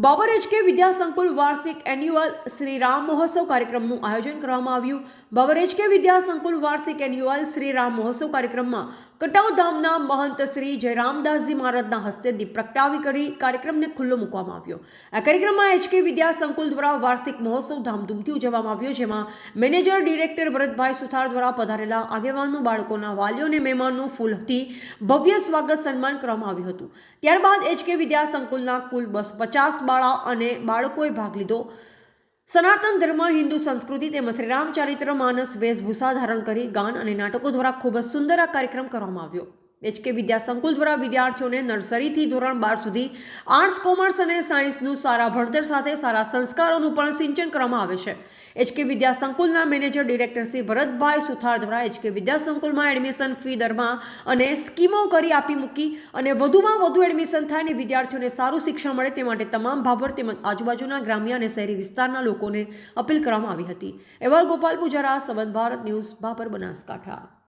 Babur HK વિદ્યા સંકુલ વાર્ષિક annual Shri Ram મહોત્સવ કાર્યક્રમનું આયોજન કરવામાં આવ્યું. બાબર એચકે વિદ્યા સંકુલ વાર્ષિક એન્યુઅલ શ્રી રામ મહોત્સવ કાર્યક્રમમાં કટાવ ધામના મહંત શ્રી જયરામદાસજી મહારાજના હસ્તે દીપ પ્રગટાવી કરી કાર્યક્રમને ખુલ્લો મૂકવામાં આવ્યો. આ કાર્યક્રમમાં એચકે વિદ્યા સંકુલ દ્વારા વાર્ષિક મહોત્સવ ધામધૂમથી ઉજવવામાં આવ્યો, જેમાં મેનેજર ડિરેક્ટર ભરતભાઈ સુથાર દ્વારા પધારેલા આગેવાનો, બાળકોના વાલીઓ અને મહેમાનોનું ફૂલથી ભવ્ય સ્વાગત સન્માન કરવામાં આવ્યું હતું. ત્યારબાદ એચકે વિદ્યા સંકુલના કુલ 250 બાળા અને બાળકોએ ભાગ લીધો. સનાતન ધર્મ, હિન્દુ સંસ્કૃતિ તેમજ શ્રી રામચરિત્ર માનસ વેશભૂષા ધારણ કરી ગાન અને નાટકો દ્વારા ખૂબ જ સુંદર આ કાર્યક્રમ કરવામાં આવ્યો. એચકે વિદ્યા સંકુલ દ્વારા વિદ્યાર્થીઓને નર્સરીથી ધોરણ 12 સુધી આર્ટ્સ, કોમર્સ અને સાયન્સનું સારા ભણતર સાથે સારા સંસ્કારોનું પણ સિંચન કરવામાં આવે છે. એચકે વિદ્યા સંકુલના મેનેજર ડિરેક્ટર શ્રી ભરતભાઈ સુથાર દ્વારા એચકે વિદ્યા સંકુલમાં એડમિશન ફી દરમાં અને સ્કીમો કરી આપી મૂકી અને વધુમાં વધુ એડમિશન થાય અને વિદ્યાર્થીઓને સારું શિક્ષણ મળે તે માટે તમામ ભાભર તેમજ આજુબાજુના ગ્રામ્ય અને શહેરી વિસ્તારના લોકોને અપીલ કરવામાં આવી હતી. એવા ગોપાલ પૂજારા, સંબંધ ભારત ન્યૂઝ, ભાભર, બનાસકાંઠા.